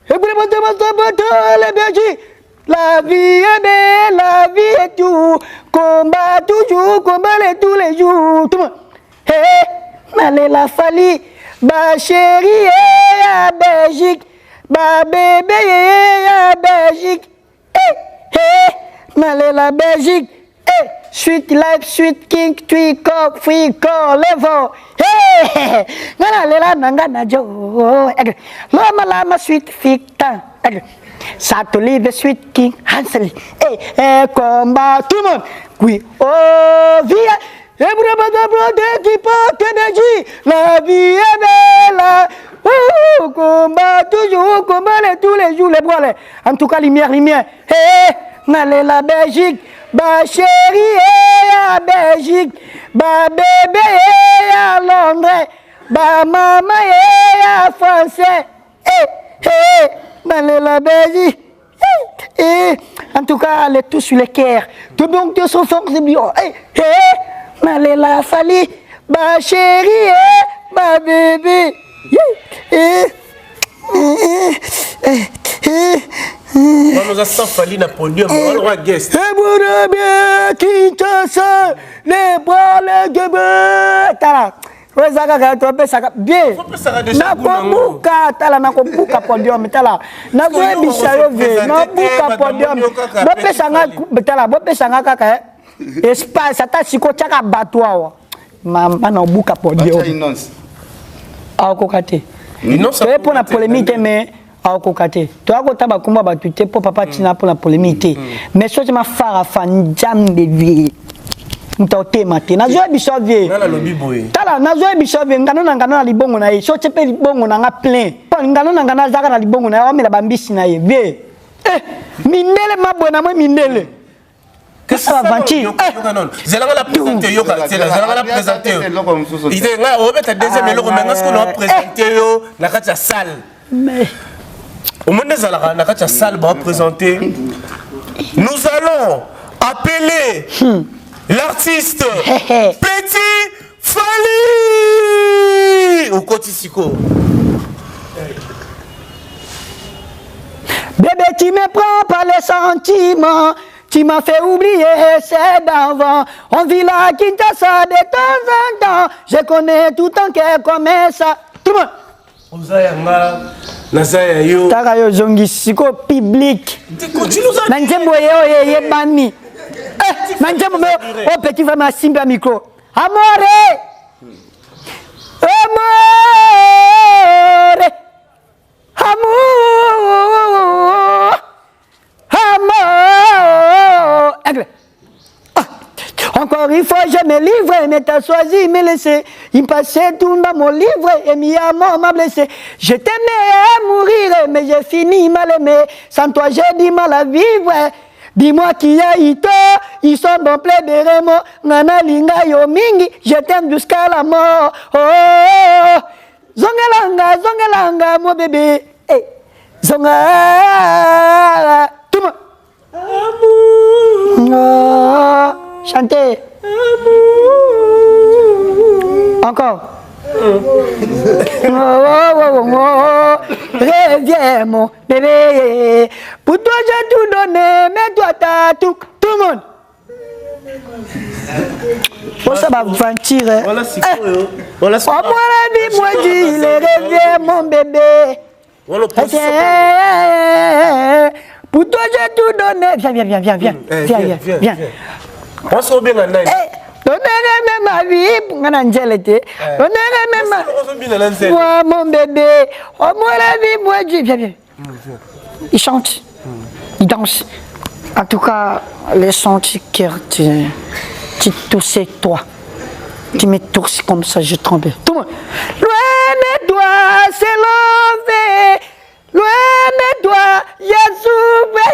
Speaker 1: puis le Belgique, la vie est belle, la vie est tout, combat toujours, combat tous les jours, tuma, hé, malé la fali, ba chérie, à Belgique. Ba bébé ya Belgique, malé la Belgique, sweet life, sweet king, three cup, free call, level, nana lela nanga na jo, lama lama sweet ficta, ça te livre sweet king, Hansel, combat tout le monde, oui, oh via, qui porte énergie, la vie est belle. Combat toujours, combat tous les jours, les bras. En tout cas, lumière. Hé, n'allez la Belgique, ba chérie, à Belgique, ba bébé, à Londres, ba maman, à Français. Hé, n'allez la Belgique. En tout cas, elle est tous sur les cœurs. Tout le monde se force de bio. Hé, n'allez la Fali, ba chérie, ba bébé.
Speaker 5: nous a sans fallu na podium, on aura guest.
Speaker 1: Et vous bien, qui te sait, les bras, les guebres. Tala. Wezaka to pesa bien. Na kobuka tala na kobuka podium tala. Na go bisayo ve, na buka podium. Bo pesa nga tala, bo pesa nga kaka. Espace ata siko chaka batwa. Mama na buka podium. Akokate. Non ça pour la polémique mais akokate. To akotaba kumba batute po papa tina pour la polémique. Mais so je ma fara fan jam de vie. Mtote mate na zo biso vie na lobi boy tala na zo biso vie ngano na libongo na ye so chepe libongo na nga plein po ngano na zaka na libongo na yo mela bambisi na ye vie mindele mabona mo mindele que ça va vanti
Speaker 5: zela la présenter yo zela la présenter ide nga obeta deuxième eloko menga ce qu'on a présenté yo na kati ya salle mais au monde zala na kati ya salle ba présenter nous allons appeler l'artiste Petit Fally au Kotisiko.
Speaker 1: Bébé, tu me prends par les sentiments. Tu m'as fait oublier c'est d'avant. On vit la Kinshasa de temps en temps. Je connais tout ton cœur comme ça. Tout le monde.
Speaker 5: Ozayanga, Nazaya yo.
Speaker 1: Taka yo zongi siko public. Nanjembo yo ye bani. Oh petit femme a simple micro. Amore! Amore! Amour! Amour! Encore une fois, je me livre, mais t'as choisi me laisser. Il passait tout dans mon livre et mi amour m'a blessé. Je t'aimais à mourir, mais j'ai fini mal aimé. Sans toi, j'ai du mal à vivre. Dis-moi qui a ito, ils sont dans plein de remords. Nana linga yo mingi, je t'aime jusqu'à la mort. Oh, oh, oh. Zongalanga, mon bébé. Hey. Zonga, tout le monde. Oh, chantez. Encore. Reviens mon bébé. Pour toi j'ai tout donné, mais toi t'as tout le monde. Pour ça va mentir.
Speaker 5: Voilà c'est quoi voilà c'est
Speaker 1: quoi. Moi la vie moi dit reviens mon bébé.
Speaker 5: Voilà
Speaker 1: pour toi j'ai tout donné. Viens.
Speaker 5: On se bien là.
Speaker 1: Donnez-moi ma vie, donnez-moi moi, mon bébé. Oh, moi, la vie, moi, Dieu. Viens. Il chante, il danse. En tout cas, les chants du cœur, tu toussais toi. Tu me tousses comme ça, je tremble. Tout le monde. Loin de toi, c'est l'envers. Loin de toi, Yassoubé.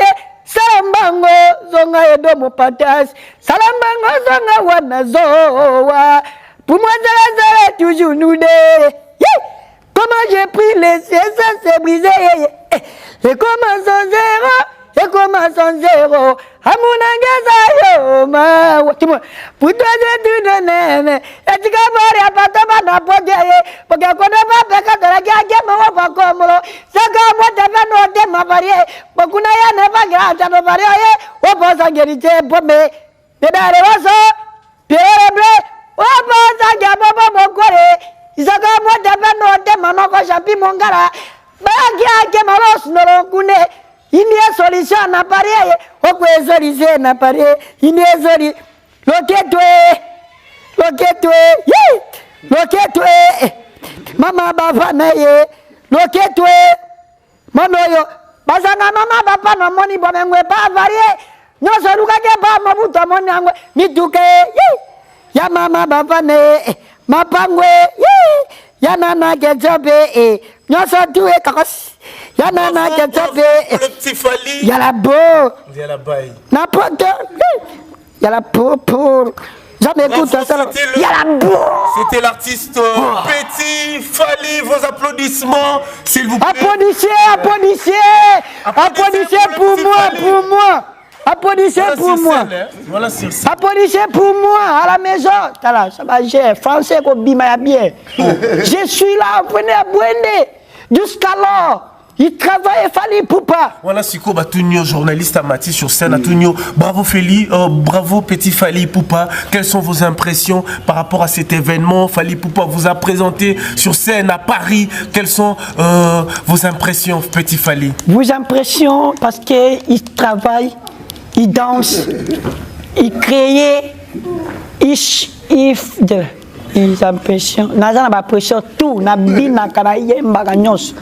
Speaker 1: Salambango zonga edomo patas Salambango zonga wanazoa pour moi zala toujours nous deux. Comment j'ai pris les cieux ça s'est brisé et comment sans zéro amunangeza yo ma pour toi j'ai tout donné et tu kabori apatama na pogaye poga kona ba beka dara ga ma wa komolo saka mo tebe no de ma bari bokuna ya na ba ga ta no bari ye o bosa gerite pombe de dare waso perebre o bosa ga baba mo kore isaka mo tebe no de ma no ko champi mongara ba ga ke malos no kune il y a solution na pari o ko solution na pari il y a solution loketwe mama baba na ye loketwe monoyo basanga mama baba no moni bomengwe ba varie nyoso lukake ba mabuto moni angwe mituke ya mama baba na mapangwe ya nana kechope nyoso tuwe kakos ya nana kechope
Speaker 5: le petit Fally
Speaker 1: ya la bo
Speaker 5: ya la baille
Speaker 1: n'importe ya la pour jamais écoute ça ya la bo
Speaker 5: c'était l'artiste Petit Fally. Vos applaudissements s'il vous plaît. Applaudissez pour moi. Applaudissez pour moi. Voilà sur ça.
Speaker 1: Applaudissez pour moi à la maison. Tala, ça va, j'ai français comme bima bien. Je suis là, venez à Bouende. Jusqu'alors, Il travaille, Fali Poupa.
Speaker 5: Voilà, Siko, Batunio, journaliste à Mathis sur scène, Atunio. Bravo Fali, bravo Petit Fali Poupa. Quelles sont vos impressions par rapport à cet événement? Fali Poupa vous a présenté sur scène à Paris. Quelles sont vos impressions, Petit Fali?
Speaker 1: Vos impressions, parce qu'il travaille, il danse, il crée, il impressions. Nazana ba pression tout, na bina kana yemba gagnos.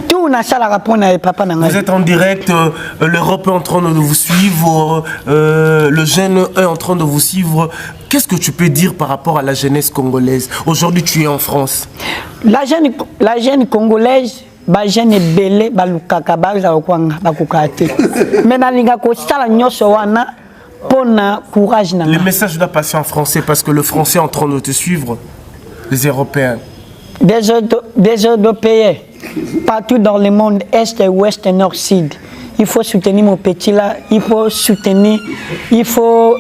Speaker 1: Tout na sala rapona papa na.
Speaker 5: Vous êtes en direct, l'Europe est en train de vous suivre, le jeune est en train de vous suivre. Qu'est-ce que tu peux dire par rapport à la jeunesse congolaise? Aujourd'hui, tu es en France.
Speaker 1: La jeune congolaise, ba jeune belé ba lukaka ba za kwanga ba kukate. Mais na linga ko sala nyoso wana pona courage na.
Speaker 5: Le message doit passer en français parce que le français est en train de te suivre, les Européens.
Speaker 1: Des Européens, partout dans le monde, Est, Ouest, Nord, Sud. Il faut soutenir mon petit là, il faut soutenir, il faut...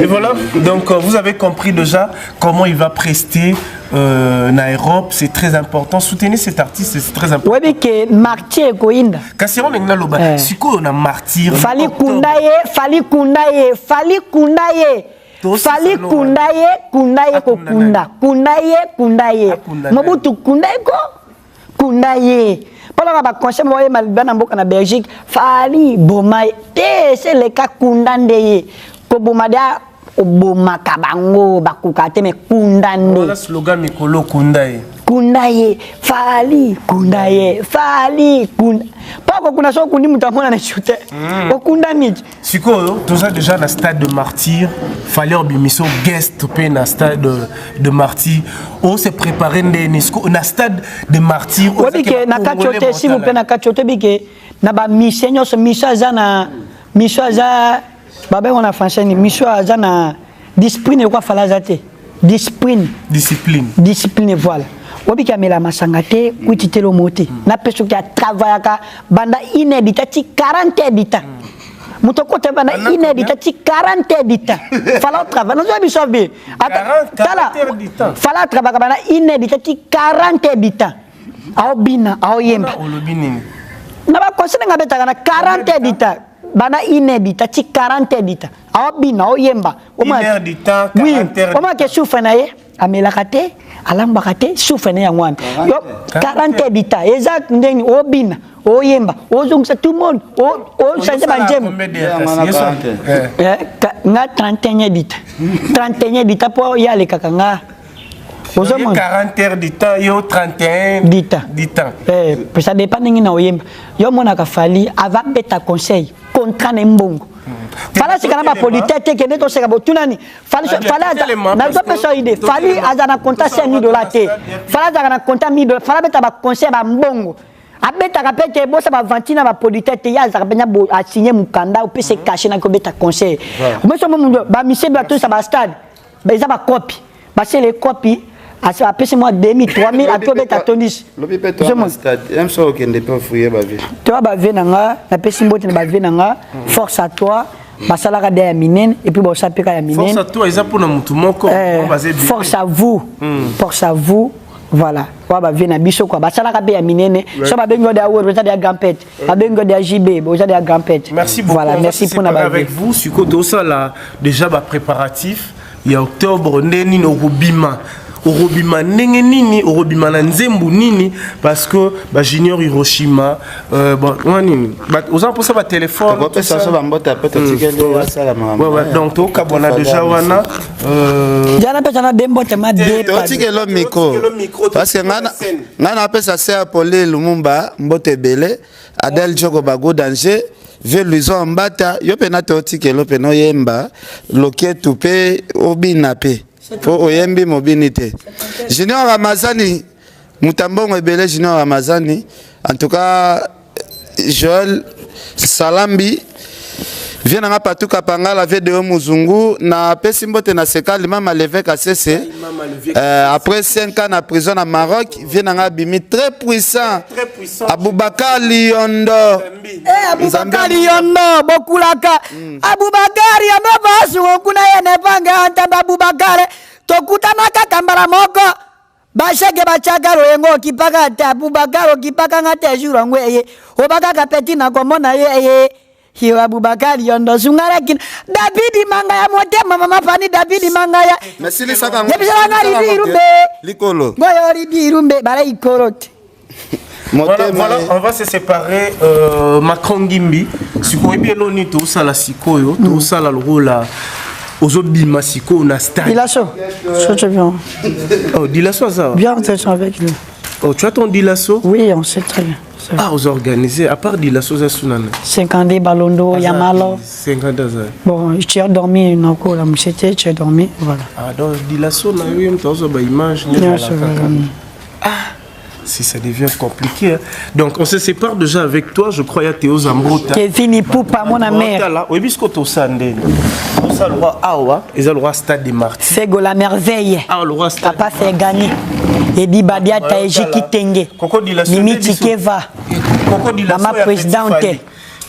Speaker 5: Et voilà, donc vous avez compris déjà comment il va prester en Europe, c'est très important. Soutenir cet artiste, c'est très important.
Speaker 1: Oui, mais martyr Goinda.
Speaker 5: Kasi on est loba, si on a martyr.
Speaker 1: Fali kundaye. Fali kundaye. Mobutu kundaye. Pendant que conseil moi malbana mboka na Belgique, Fali Bomay, c'est le cas kundande. Ko bomada oboma kabango bakukate me kundande.
Speaker 5: Voilà slogan mikolo kundaye.
Speaker 1: Kundaye, Fali kundaye. Pas que kuna so kundi mutamona na chute. O kundani.
Speaker 5: Siko, tout ça déjà dans stade de martyr, fallait obimiso guest pe na stade de martyr. On s'est préparé na stade de martyr.
Speaker 1: Oui que na kachote si vous na kachote bike na ba misenyo so misaza baba on a français ni misaza na discipline quoi fala zate. Discipline voilà. Obi kamela masangate kuititelo mote na peso ki a travaillaka banda inédita ti 40 edita muto kote banda inédita ti 40 edita fala travail no zo bisobe tala fala travail banda inédita ti 40 edita ao bina ao yemba na ba konsena ngabeta na 40 edita bana inédita ti 40 edita ao bina ao yemba
Speaker 5: inédita
Speaker 1: 40 edita oui o ma ke souffre na ye amelaka te alambaka te souffle ya ngwana 40 edita exact ndeni obina oyemba ozongisa tout le monde o changer banjemo nga 31 edita 31 edita po yale kaka nga
Speaker 5: 40 heures du temps, yo 31 du temps.
Speaker 1: Ça dépend de na oyemba. Yo monaka Fali ava beta conseil contrat na mbongo. Fala sikana ba politique ke neto seka botunani. Fala na zo peso ide. Fali azana compta $5,000 te. Fala azana compta $1,000. Fala beta ba conseil ba mbongo. Abeta kapete bosa ba vantina ba politique te ya za benya bo a signer mukanda ou peut se cacher na ko beta conseil. Omeso mundo ba mise ba to sa ba stade. Ba za ba copie. Ba c'est les copies. Après moi 2000 3000 après beta tonis
Speaker 2: j'aime ça que ne pas fouiller ba vie
Speaker 1: toi ba venanga na pesi mbote na ba venanga force à toi basalaka de ya minen et puis bosa peka ya minen
Speaker 5: force à toi ils a pour na mutu moko
Speaker 1: force à vous voilà wa ba vena biso quoi basalaka be ya minene so ba bengo de awo bosa de gampette ba bengo de JB bosa de gampette
Speaker 5: merci beaucoup
Speaker 1: voilà merci pour na ba
Speaker 5: avec vous suko to ça là déjà ba préparatif il y a octobre ndeni no rubima Orobima ndenge nini orobima na nzembu nini parce que ba junior Hiroshima bon nini aux gens pour ça ba téléphone
Speaker 2: on peut ça va mbota peut-être que ça la maman
Speaker 5: ouais donc to kabona déjà wana
Speaker 1: jana pesa na dembote ma de
Speaker 2: tikelo micro parce que ngana pesa c'est Apolé Lumumba mbote belé Adel Joko bago danger ve luizo mbata yo pena to tikelo peno yemba loketu pe obina pe oyembi mobilité Junior Ramazani Mutambongo ebele Junior Ramazani en tout cas Joël Salambi vient na patuka pangala VDO Muzungu na pesimbote na sekali mama l'évêque ACC après 5 ans en prison à Maroc vient na bimi très puissant Aboubakar Liondo
Speaker 1: Aboubakar Liondo bokulaka Aboubakar Liondo basu kuna yene panga anta Aboubakar tokutana kaka mbala moko bashake bachakaro yengo kipaka ta Boubacar kipaka ngate juro ngwe obaka kapeti na komona ye hiwa Boubacar yondo sungara kin David manga ya motema mama pani David manga ya
Speaker 2: mesili saka
Speaker 1: likolo ngoyo ridirumbe bara ikorote.
Speaker 5: Voilà, on va se séparer. Makongimbi, sikoyo bien loni to sala sikoyo, to sala le rôle Ozobima siko na stade.
Speaker 1: Dilasso, c'est bien.
Speaker 5: Oh, Dilasso ça.
Speaker 1: Bien, on est avec lui.
Speaker 5: Oh, tu as ton Dilasso?
Speaker 1: Oui, on sait très bien.
Speaker 5: Ah, vous organisez, à part Dilasso, c'est Sunana.
Speaker 1: 50 Balondo, Yamalo.
Speaker 5: 50 ans.
Speaker 1: Bon, tu as dormi, non, c'était, tu as dormi, voilà.
Speaker 5: Ah, donc Dilasso, on a eu une image. Ah, si ça devient compliqué. Hein. Donc, on se sépare déjà avec toi, je crois, il y a Théo Zambrota.
Speaker 1: Qui est fini pour pas mon mère.
Speaker 5: Oui, puisque tu as ça, tu as le roi Awa, et le roi Stade des Martyrs.
Speaker 1: C'est la merveille.
Speaker 5: Ah, le roi Stade.
Speaker 1: Papa fait gagner. Et dit Badia Taïji Kitenge. Limiti Keva. Maman présidente.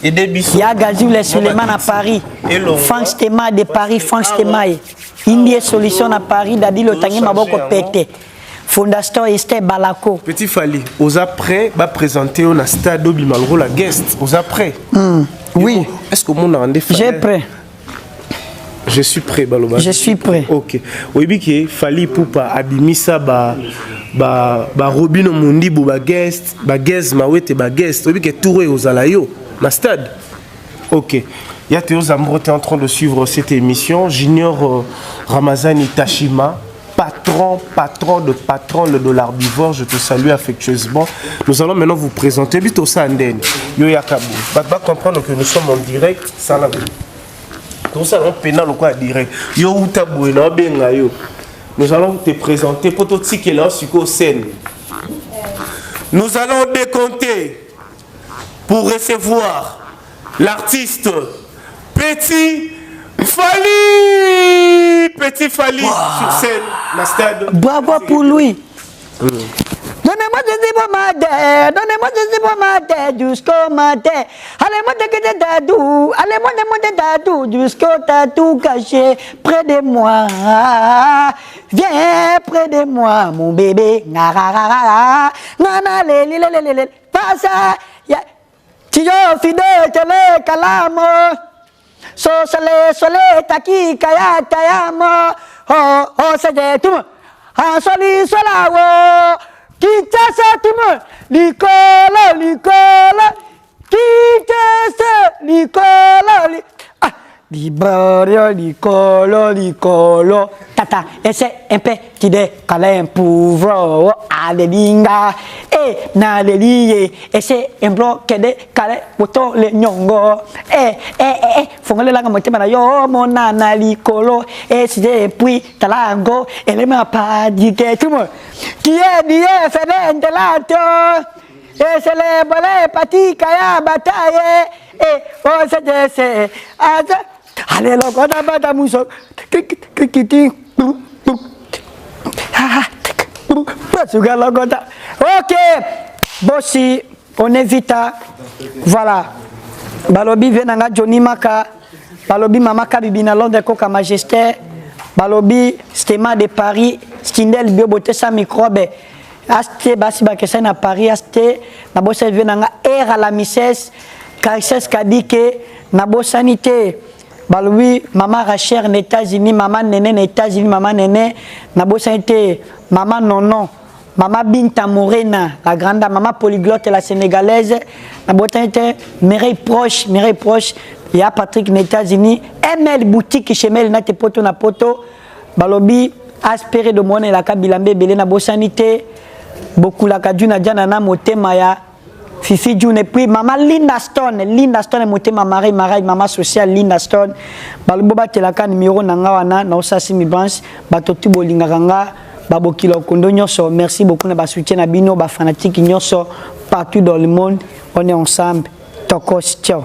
Speaker 1: Il y a Gazul Suleiman à Paris. Franck Stema de Paris, Franck Stema. Indie Solution à Paris, Dadi Lotangi Maboko Pété. Fondastor Esther Balako.
Speaker 5: Petit Fali, aux après, va présenter au stade Obimalro la guest. Aux après.
Speaker 1: Oui.
Speaker 5: Est-ce que mon rendez
Speaker 1: J'ai prêt.
Speaker 5: Je suis prêt, Baloba.
Speaker 1: Je suis prêt.
Speaker 5: Ok. Oui, bien Fali Poupa Abimisa ba Robino Mundi ba guest Mawete ba guest. Oui, bien Touré aux Alayo, na stade. Ok. Il y a Théo Zambroté en train de suivre cette émission. J'ignore Ramazani Tashima. Patron de l'Arbivore, je te salue affectueusement. Nous allons maintenant vous présenter Bito Sanden, Yo Yakabu. Vous va comprendre que nous sommes en direct, ça l'a vu. Nous allons pénal ou quoi direct. Yo Utabu et Nabengayo. Nous allons te présenter Pototi qui est là sur scène. Nous allons décompter pour recevoir l'artiste Petit Fali sur scène, la stade.
Speaker 1: Bravo pour lui. Donnez-moi des pomades, donnez-moi des pomades jusqu'au matin. Allez-moi de dadou, allez-moi de dadou jusqu'au tatou caché près de moi. Viens près de moi, mon bébé. Nana, pas ça. Tiyo fidèle, télé, calamo. So sole taki kaya tayamo oh saje tum ha soli solawo kitasa tum likolo kitasa likolo Liborio, licolo, tata, et c'est un peu qui de câlin pour adelinga, et na lié, et c'est un bloc qui de câlin pour le nyongo, faut que la gamme te yo, mon nana licolo, et c'est puis talango, et les m'a pas dit que tout le monde, qui est dit, c'est l'intelato, et c'est les bolets, pati, kaya, bataille, et oh, c'est, allez, là, on a pas d'amour. Ok, Bossi, on évite. Voilà. Balobi venanga Johnny Maka. Balobi Mamaka Bibina Londres Coca Majesté. Balobi Stema de Paris. Stindel Biobote sa microbe. Aste Basi Bakesen à Paris. Aste Nabosa venanga Air à la Misses. Carisses Kadike. Nabosanité. Balobi, maman Rachel aux États-Unis, maman Néné aux États-Unis, maman Néné, Nabosanité, maman Nonon, maman Binta Morena, la grande maman polyglotte la sénégalaise, Nabosanité, Mireille proche, il y a Patrick aux États-Unis, ML boutique chez Mel Nate Poto na Poto, Balobi, aspiré de mon et la Kabilambe, Belé Nabosanité, beaucoup la Kadjuna Djanana Motemaya. Fifi June et puis maman Linda Stone est montée ma mari maman sociale Linda Stone baloboba telaka numéro nanga wana na osasi mi branche batotu bolinganga babokilo kondo nyoso merci beaucoup na ba soutien na bino ba fanatique nyoso partout dans le monde on est ensemble tokos ciao.